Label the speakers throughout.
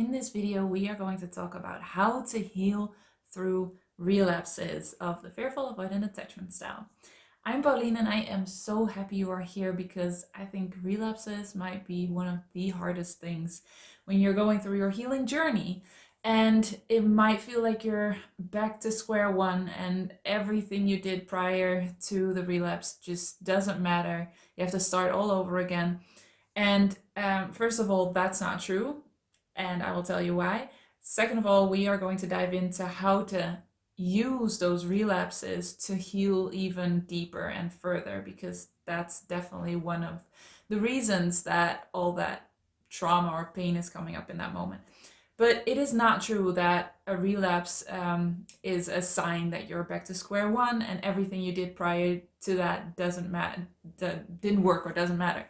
Speaker 1: In this video, we are going to talk about how to heal through relapses of the Fearful Avoidant Attachment Style. I'm Pauline and I am so happy you are here because I think relapses might be one of the hardest things when you're going through your healing journey. And it might feel like you're back to square one and everything you did prior to the relapse just doesn't matter. You have to start all over again. And first of all, that's not true and I will tell you why. Second of all, we are going to dive into how to use those relapses to heal even deeper and further, because that's definitely one of the reasons that all that trauma or pain is coming up in that moment. But it is not true that a relapse is a sign that you're back to square one and everything you did prior to that doesn't matter, didn't work or doesn't matter.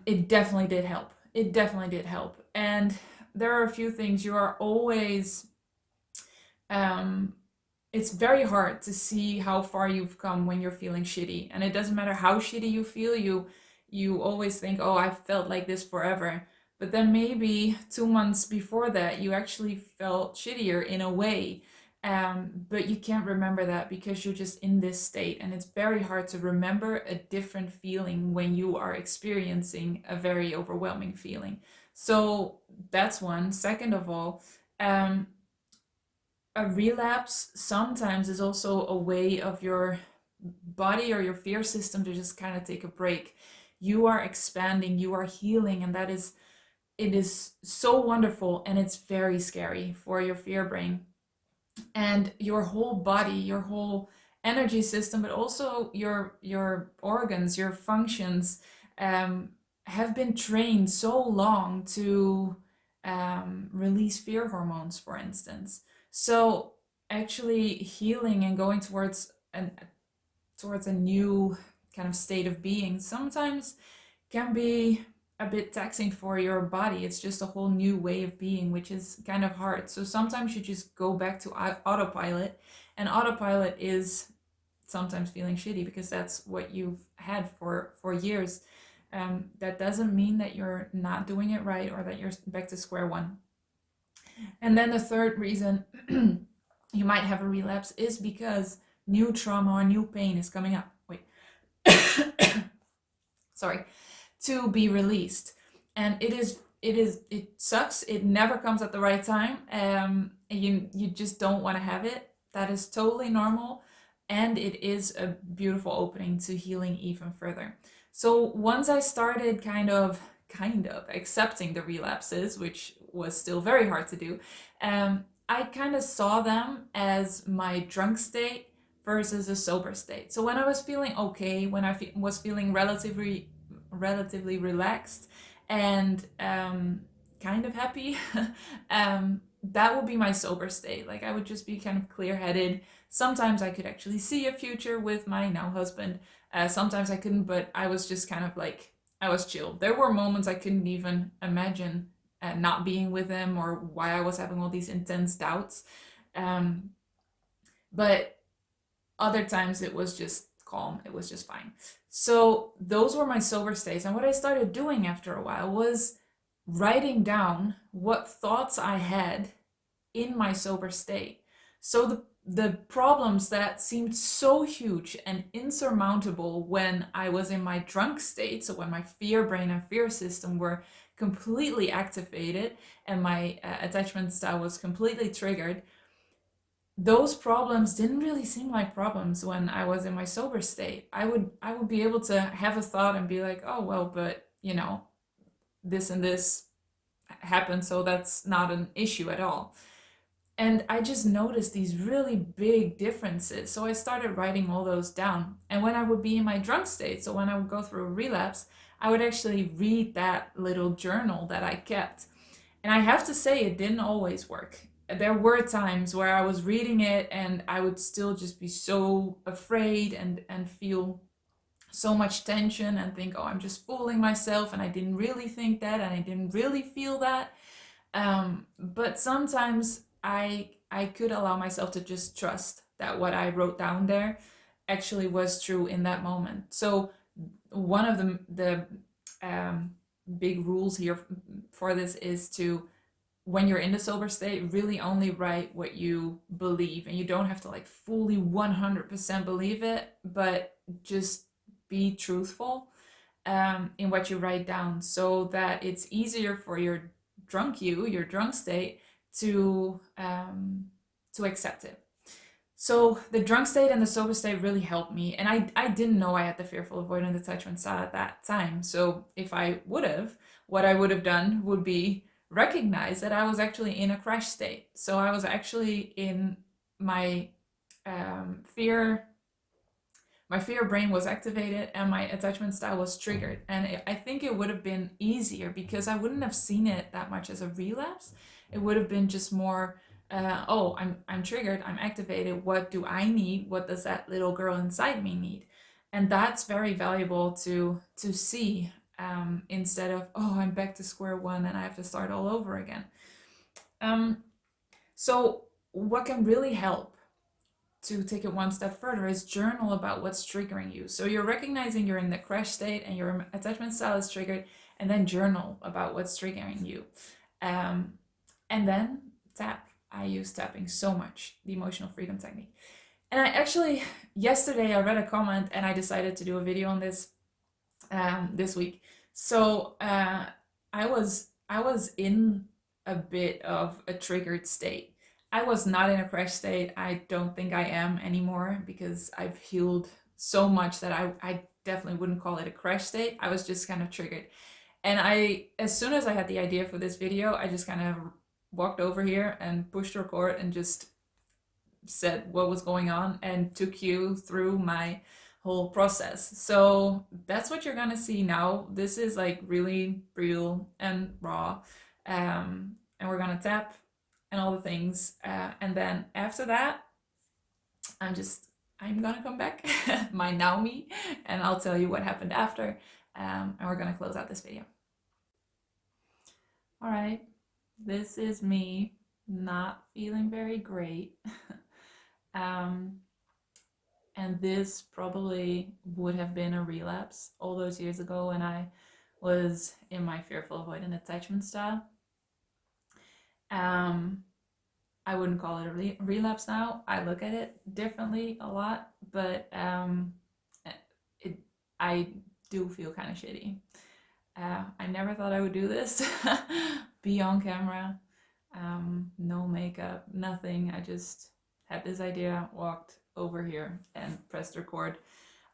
Speaker 1: It definitely did help. It definitely did help. And there are a few things you are always, um, it's very hard to see how far you've come when you're feeling shitty. And it doesn't matter how shitty you feel, you always think, oh, I've felt like this forever. But then maybe 2 months before that, you actually felt shittier in a way. But you can't remember that because you're just in this state. And it's very hard to remember a different feeling when you are experiencing a very overwhelming feeling. So that's one. Second of all, um, a relapse sometimes is also a way of your body or your fear system to just kind of take a break. You are expanding, you are healing, and it is so wonderful, and it's very scary for your fear brain. And your whole body, your whole energy system, but also your organs, your functions, um, have been trained so long to release fear hormones, for instance. So actually healing and going towards a new kind of state of being sometimes can be a bit taxing for your body. It's just a whole new way of being, which is kind of hard. So sometimes you just go back to autopilot, and autopilot is sometimes feeling shitty because that's what you've had for years. That doesn't mean that you're not doing it right or that you're back to square one. And then the third reason you might have a relapse is because new trauma or new pain is coming up. Wait, sorry, to be released. And it sucks. It never comes at the right time. And you just don't want to have it. That is totally normal. And it is a beautiful opening to healing even further. So once I started kind of accepting the relapses, which was still very hard to do, I kind of saw them as my drunk state versus a sober state. So when I was feeling okay, when I was feeling relatively relaxed and kind of happy, that would be my sober state. Like I would just be kind of clear-headed. Sometimes I could actually see a future with my now husband. Sometimes I couldn't, but I was just kind of like, I was chill. There were moments I couldn't even imagine not being with him or why I was having all these intense doubts. Um, but other times it was just calm, it was just fine. So those were my sober states. And what I started doing after a while was writing down what thoughts I had in my sober state. So the problems that seemed so huge and insurmountable when I was in my drunk state, so when my fear brain and fear system were completely activated and my attachment style was completely triggered, those problems didn't really seem like problems when I was in my sober state. I would be able to have a thought and be like, oh well, but this and this happened, so that's not an issue at all. And I just noticed these really big differences. So I started writing all those down. And when I would be in my drunk state, so when I would go through a relapse, I would actually read that little journal that I kept. And I have to say, it didn't always work. There were times where I was reading it and I would still just be so afraid and feel so much tension and think, oh, I'm just fooling myself and I didn't really think that and I didn't really feel that. But sometimes I could allow myself to just trust that what I wrote down there actually was true in that moment. So one of the big rules here for this is to when you're in the sober state, really only write what you believe, and you don't have to like fully 100% believe it, but just be truthful in what you write down, so that it's easier for your your drunk state, to accept it. So the drunk state and the sober state really helped me. And I didn't know I had the fearful avoidant attachment style at that time. So if I would have, what I would have done would be recognize that I was actually in a crash state. So I was actually in my fear, my fear brain was activated and my attachment style was triggered. And I think it would have been easier because I wouldn't have seen it that much as a relapse. It would have been just more, oh, I'm triggered, I'm activated. What do I need? What does that little girl inside me need? And that's very valuable to see, instead of, oh, I'm back to square one and I have to start all over again. So what can really help to take it one step further is journal about what's triggering you. So you're recognizing you're in the crash state and your attachment style is triggered, and then journal about what's triggering you. And then tap. I use tapping so much, the emotional freedom technique. And I actually, yesterday I read a comment and I decided to do a video on this this week. So I was in a bit of a triggered state. I was not in a crash state. I don't think I am anymore because I've healed so much that I definitely wouldn't call it a crash state. I was just kind of triggered. And as soon as I had the idea for this video, I just kind of walked over here and pushed record and just said what was going on and took you through my whole process. So that's what you're gonna see now. This is like really real and raw. And we're gonna tap and all the things. And then after that, I'm gonna come back, my now me, and I'll tell you what happened after. And we're gonna close out this video. All right, this is me not feeling very great. And this probably would have been a relapse all those years ago when I was in my fearful avoidant attachment style. I wouldn't call it a relapse now. I look at it differently a lot, but I do feel kind of shitty. I never thought I would do this, be on camera, no makeup, nothing. I just had this idea, walked over here and pressed record.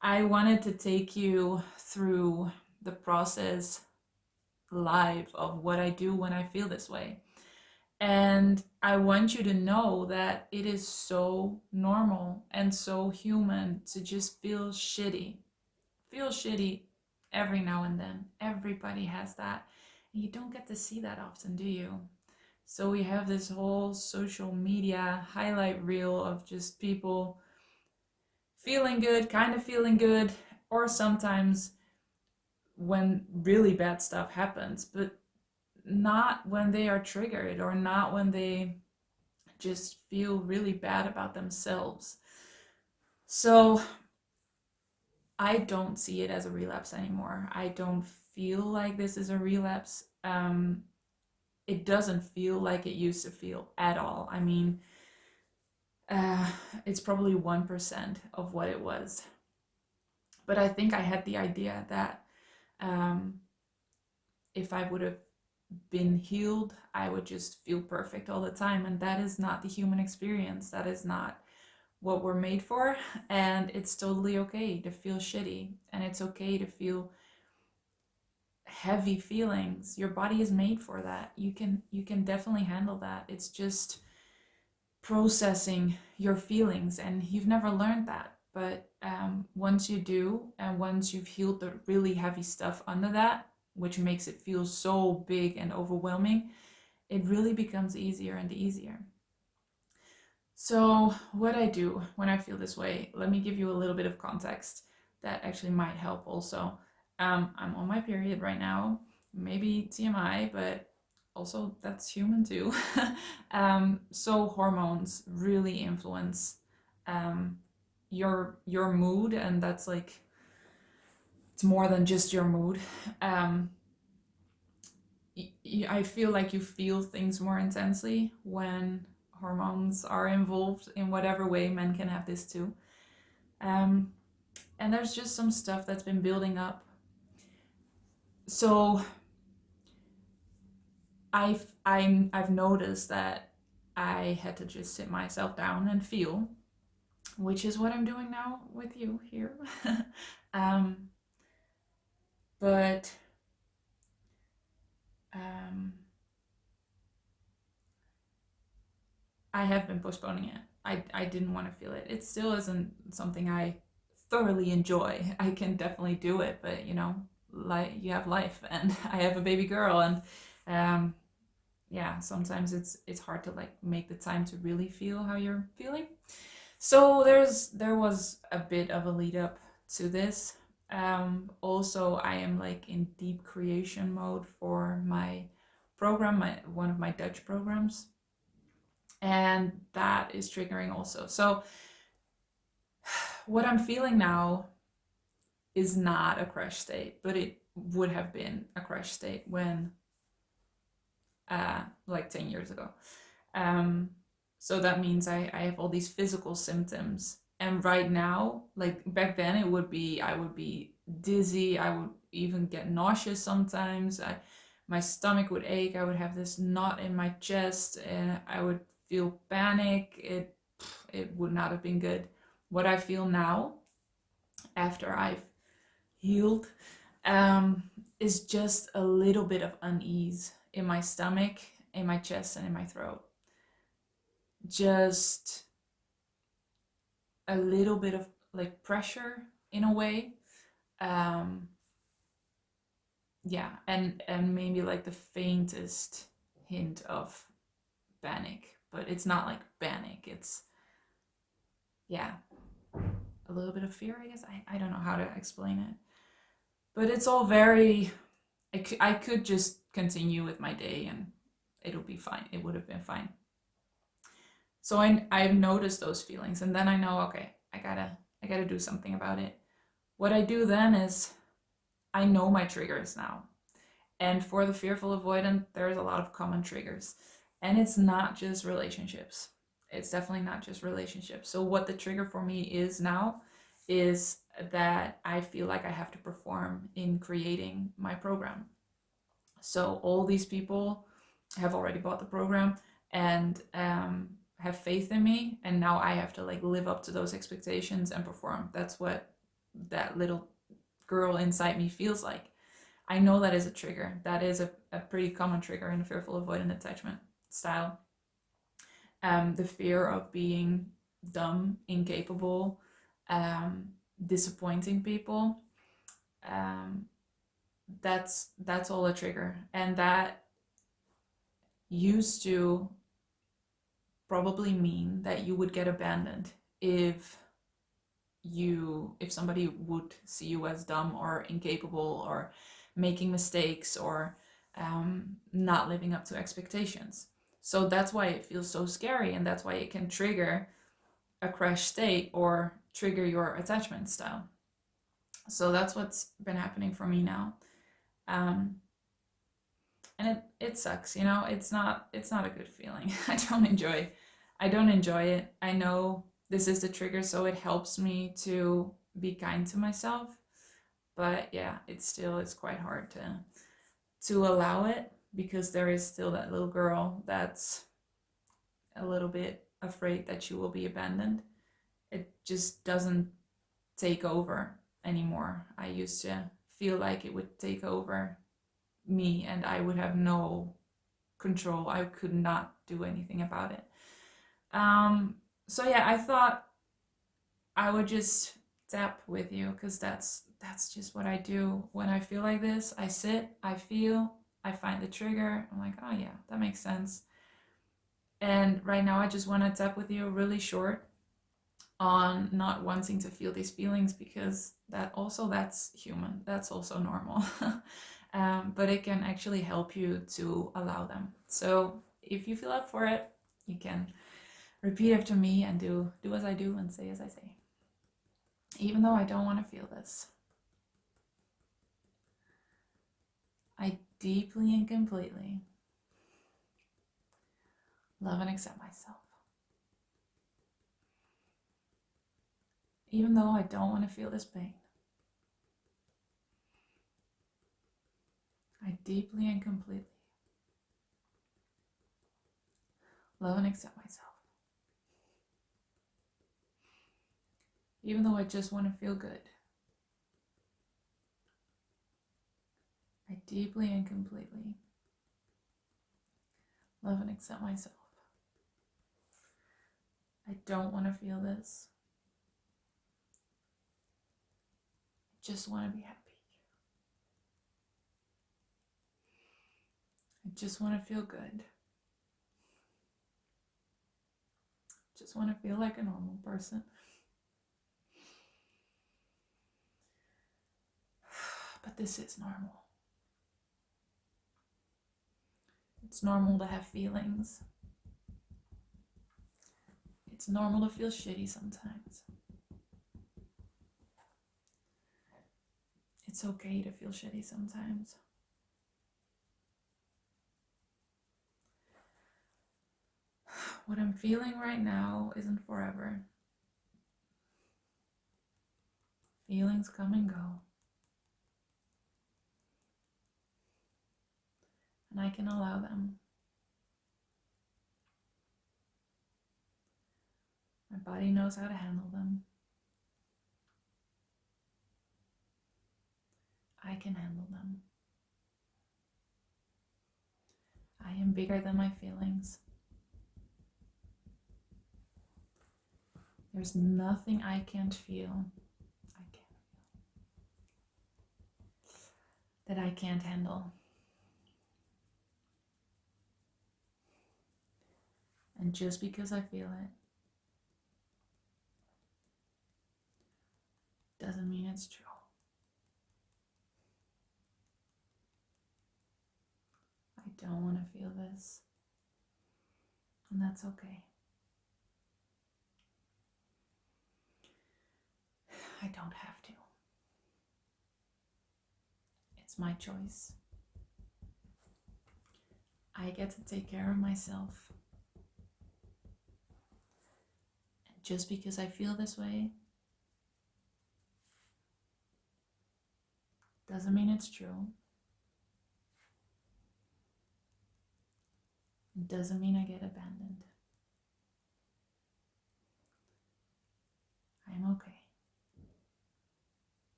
Speaker 1: I wanted to take you through the process live of what I do when I feel this way. And I want you to know that it is so normal and so human to just feel shitty. Feel shitty every now and then. Everybody has that. And you don't get to see that often, do you? So we have this whole social media highlight reel of just people feeling good, kind of feeling good, or sometimes when really bad stuff happens, but not when they are triggered or not when they just feel really bad about themselves. So I don't see it as a relapse anymore. I don't feel like this is a relapse. It doesn't feel like it used to feel at all. I mean, it's probably 1% of what it was. But I think I had the idea that if I would have been healed, I would just feel perfect all the time. And that is not the human experience. That is not what we're made for. And it's totally okay to feel shitty. And it's okay to feel heavy feelings. Your body is made for that. You can definitely handle that. It's just processing your feelings, and you've never learned that. But once you do, and once you've healed the really heavy stuff under that, which makes it feel so big and overwhelming, it really becomes easier and easier. So what I do when I feel this way, let me give you a little bit of context that actually might help also. I'm on my period right now, maybe TMI, but also that's human too. So hormones really influence your mood, and that's like, it's more than just your mood. I feel like you feel things more intensely when hormones are involved in whatever way. Men can have this too. Um, and there's just some stuff that's been building up. So I've noticed that I had to just sit myself down and feel, which is what I'm doing now with you here. um, but um, I have been postponing it. I didn't want to feel it. It still isn't something I thoroughly enjoy. I can definitely do it, but you know, like you have life, and I have a baby girl, and um, yeah, sometimes it's hard to like make the time to really feel how you're feeling. So there was a bit of a lead up to this. Also, I am like in deep creation mode for my program, one of my Dutch programs, and that is triggering also. So what I'm feeling now is not a crash state, but it would have been a crash state when like 10 years ago. Um, so that means I have all these physical symptoms. And right now, like back then, I would be dizzy. I would even get nauseous sometimes. My stomach would ache. I would have this knot in my chest, and I would feel panic. It would not have been good. What I feel now, after I've healed, is just a little bit of unease in my stomach, in my chest, and in my throat. Just a little bit of like pressure in a way. Um, yeah, and maybe like the faintest hint of panic, but it's not like panic. It's yeah, a little bit of fear, I guess. I don't know how to explain it, but it's all very. I could just continue with my day and it'll be fine. It would have been fine. So I've noticed those feelings, and then I know, okay, I gotta do something about it. What I do then is I know my triggers now. And for the fearful avoidant, there's a lot of common triggers. And it's not just relationships. It's definitely not just relationships. So what the trigger for me is now is that I feel like I have to perform in creating my program. So all these people have already bought the program and have faith in me, and now I have to like live up to those expectations and perform. That's what that little girl inside me feels like. I know that is a trigger. That is a pretty common trigger in the fearful avoidant attachment style. The fear of being dumb, incapable, um, disappointing people. Um, that's all a trigger, and that used to probably mean that you would get abandoned if somebody would see you as dumb or incapable or making mistakes or not living up to expectations. So that's why it feels so scary, and that's why it can trigger a crash state or trigger your attachment style. So that's what's been happening for me now. Um, and it sucks, you know. It's not a good feeling. I don't enjoy it. I know this is the trigger, so it helps me to be kind to myself. But yeah, it still is quite hard to allow it, because there is still that little girl that's a little bit afraid that she will be abandoned. It just doesn't take over anymore. I used to feel like it would take over me and I would have no control. I could not do anything about it. So yeah, I thought I would just tap with you, because that's just what I do when I feel like this. I sit, I feel, I find the trigger. I'm like, oh yeah, that makes sense. And right now I just want to tap with you really short on not wanting to feel these feelings, because that's human. That's also normal. But it can actually help you to allow them. So if you feel up for it, you can repeat after me and do as I do and say as I say. Even though I don't want to feel this, I deeply and completely love and accept myself. Even though I don't want to feel this pain, I deeply and completely love and accept myself. Even though I just want to feel good, I deeply and completely love and accept myself. I don't want to feel this. I just want to be happy. I just want to feel good. Just want to feel like a normal person. But this is normal. It's normal to have feelings. It's normal to feel shitty sometimes. It's okay to feel shitty sometimes. What I'm feeling right now isn't forever. Feelings come and go. And I can allow them. My body knows how to handle them. I can handle them. I am bigger than my feelings. There's nothing I can't feel. That I can't handle. And just because I feel it doesn't mean it's true. I don't want to feel this. And that's okay. I don't have to. It's my choice. I get to take care of myself. And just because I feel this way doesn't mean it's true. It doesn't mean I get abandoned. I'm okay.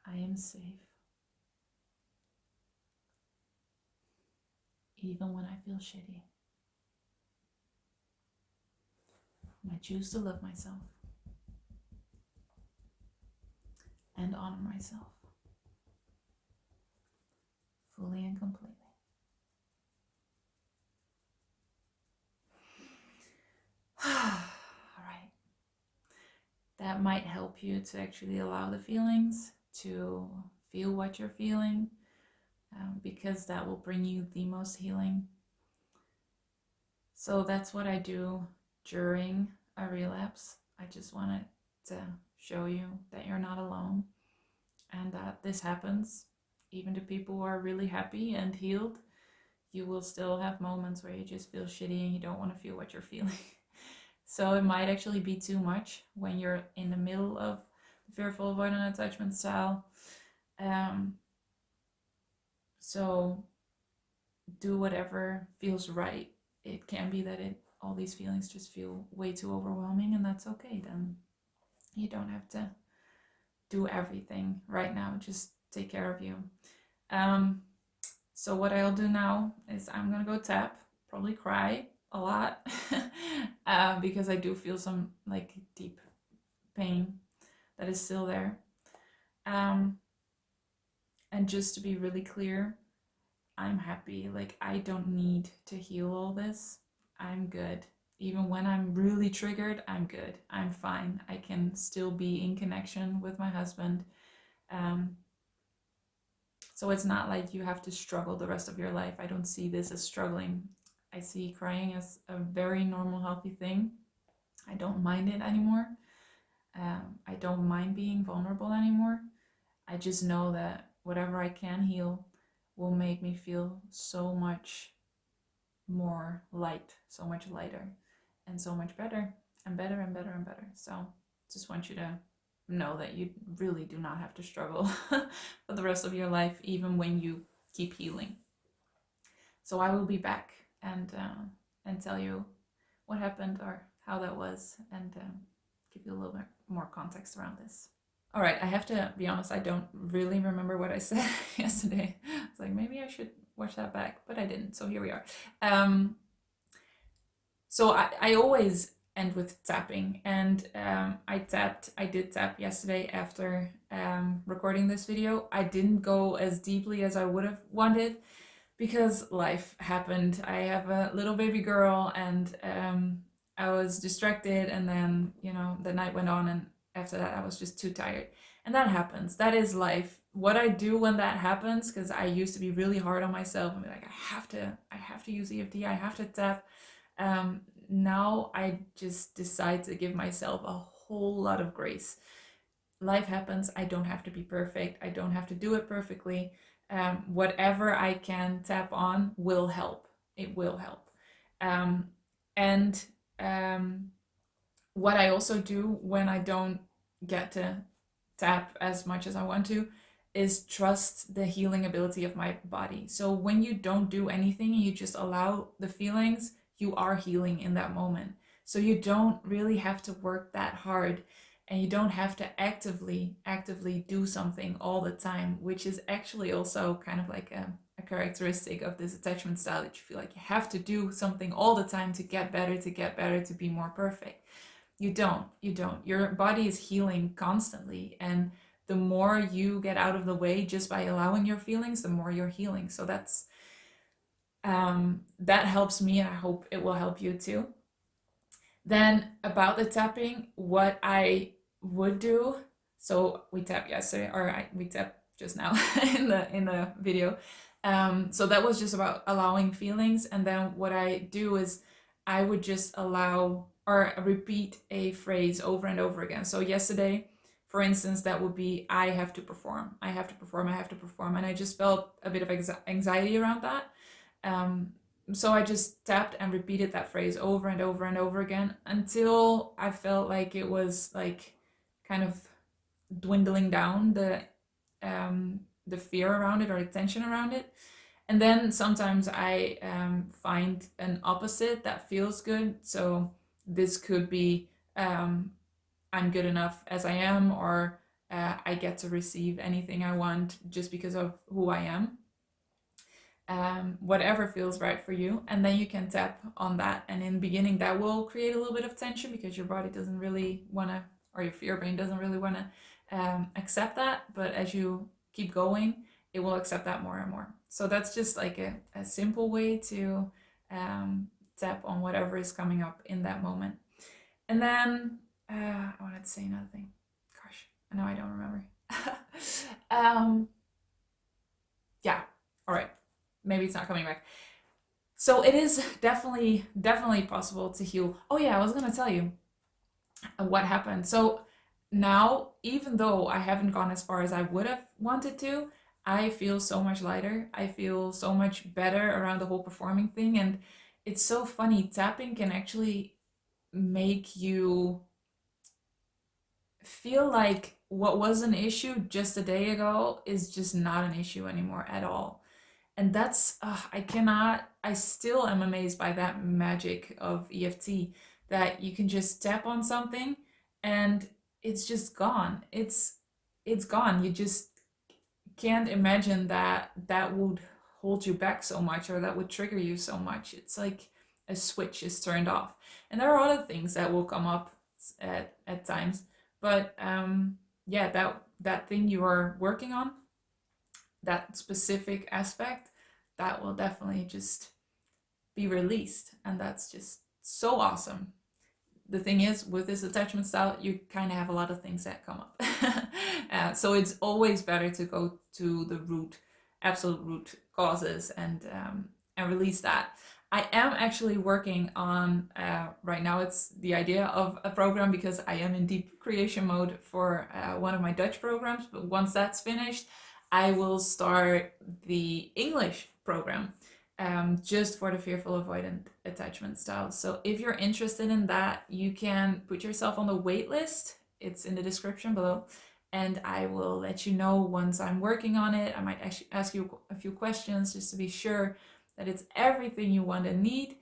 Speaker 1: I am safe. Even when I feel shitty. And I choose to love myself and honor myself fully and completely. All right. That might help you to actually allow the feelings, to feel what you're feeling, because that will bring you the most healing. So that's what I do during a relapse. I just wanted to show you that you're not alone and that this happens. Even to people who are really happy and healed, you will still have moments where you just feel shitty and you don't want to feel what you're feeling. So it might actually be too much when you're in the middle of the Fearful Avoidant Attachment Style. So do whatever feels right. It can be that all these feelings just feel way too overwhelming, and that's okay. Then you don't have to do everything right now. Just take care of you. So what I'll do now is I'm gonna go tap, probably cry a lot, because I do feel some like deep pain that is still there. And just to be really clear, I'm happy. Like, I don't need to heal all this. I'm good. Even when I'm really triggered, I'm good. I'm fine. I can still be in connection with my husband. So it's not like you have to struggle the rest of your life. I don't see this as struggling. I see crying as a very normal, healthy thing. I don't mind it anymore. I don't mind being vulnerable anymore. I just know that whatever I can heal, will make me feel so much more light, so much lighter, and so much better, and better and better and better. So just want you to know that you really do not have to struggle for the rest of your life, even when you keep healing. So I will be back and tell you what happened or how that was, and give you a little bit more context around this. All right, I have to be honest, I don't really remember what I said yesterday. It's like maybe I should watch that back, but I didn't. So here we are. So I always end with tapping, and I did tap yesterday after recording this video. I didn't go as deeply as I would have wanted because life happened. I have a little baby girl, and I was distracted, and then, you know, the night went on, and after that I was just too tired. And that happens. That is life. What I do when that happens, because I used to be really hard on myself and be like, I have to use EFT, I have to tap. Now I just decide to give myself a whole lot of grace. Life happens. I don't have to be perfect. I don't have to do it perfectly. Whatever I can tap on will help. It will help. And what I also do when I don't get to tap as much as I want to is trust the healing ability of my body. So when you don't do anything, you just allow the feelings, you are healing in that moment. So you don't really have to work that hard, and you don't have to actively do something all the time, which is actually also kind of like a characteristic of this attachment style, that you feel like you have to do something all the time to get better, to be more perfect. You don't. Your body is healing constantly, and the more you get out of the way just by allowing your feelings, the more you're healing. So that's that helps me, and I hope it will help you too. Then about the tapping, what I would do, so we tapped yesterday, or we tapped just now in the video. So that was just about allowing feelings, and then what I do is I would just allow or repeat a phrase over and over again. So yesterday, for instance, that would be, I have to perform, I have to perform, I have to perform, and I just felt a bit of anxiety around that. So I just tapped and repeated that phrase over and over and over again until I felt like it was like kind of dwindling down the fear around it or the tension around it. And then sometimes I find an opposite that feels good. So this could be I'm good enough as I am, or I get to receive anything I want just because of who I am. Whatever feels right for you, and then you can tap on that. And in the beginning, that will create a little bit of tension because your body doesn't really want to, or your fear brain doesn't really want to accept that. But as you keep going, it will accept that more and more. So that's just like a simple way to tap on whatever is coming up in that moment. And then I wanted to say another thing. Gosh, I know I don't remember. Yeah, all right. Maybe it's not coming back. So it is definitely possible to heal. Oh yeah, I was gonna tell you what happened. So now, even though I haven't gone as far as I would have wanted to, I feel so much lighter. I feel so much better around the whole performing thing. And it's so funny, tapping can actually make you feel like what was an issue just a day ago is just not an issue anymore at all. And that's I still am amazed by that magic of EFT, that you can just tap on something and it's just gone. It's gone. You just can't imagine that that would hold you back so much, or that would trigger you so much. It's like a switch is turned off. And there are other things that will come up at times, but yeah, that thing you are working on, that specific aspect, that will definitely just be released. And that's just so awesome. The thing is, with this attachment style, you kind of have a lot of things that come up. So it's always better to go to the absolute root causes, and release that. I am actually working on, right now, it's the idea of a program, because I am in deep creation mode for one of my Dutch programs. But once that's finished, I will start the English program just for the Fearful Avoidant Attachment Style. So if you're interested in that, you can put yourself on the wait list. It's in the description below. And I will let you know once I'm working on it. I might actually ask you a few questions just to be sure that it's everything you want and need.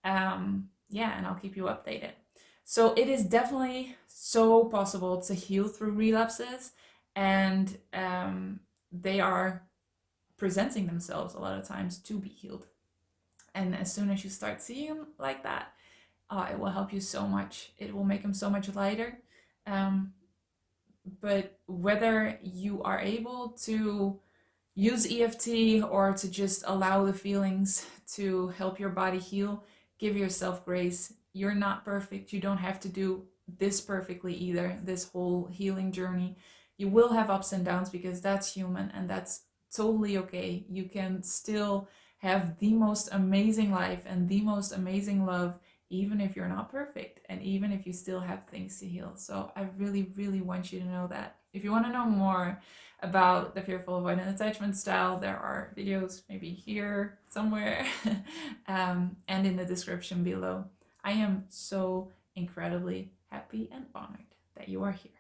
Speaker 1: Yeah, and I'll keep you updated. So it is definitely so possible to heal through relapses, and they are presenting themselves a lot of times to be healed. And as soon as you start seeing them like that, it will help you so much. It will make them so much lighter. Um, but whether you are able to use EFT or to just allow the feelings to help your body heal, give yourself grace. You're not perfect. You don't have to do this perfectly either, this whole healing journey. You will have ups and downs because that's human and that's totally okay. You can still have the most amazing life and the most amazing love, even if you're not perfect and even if you still have things to heal. So I really, really want you to know that. If you want to know more about the Fearful Avoidant Attachment Style, there are videos maybe here somewhere and in the description below. I am so incredibly happy and honored that you are here.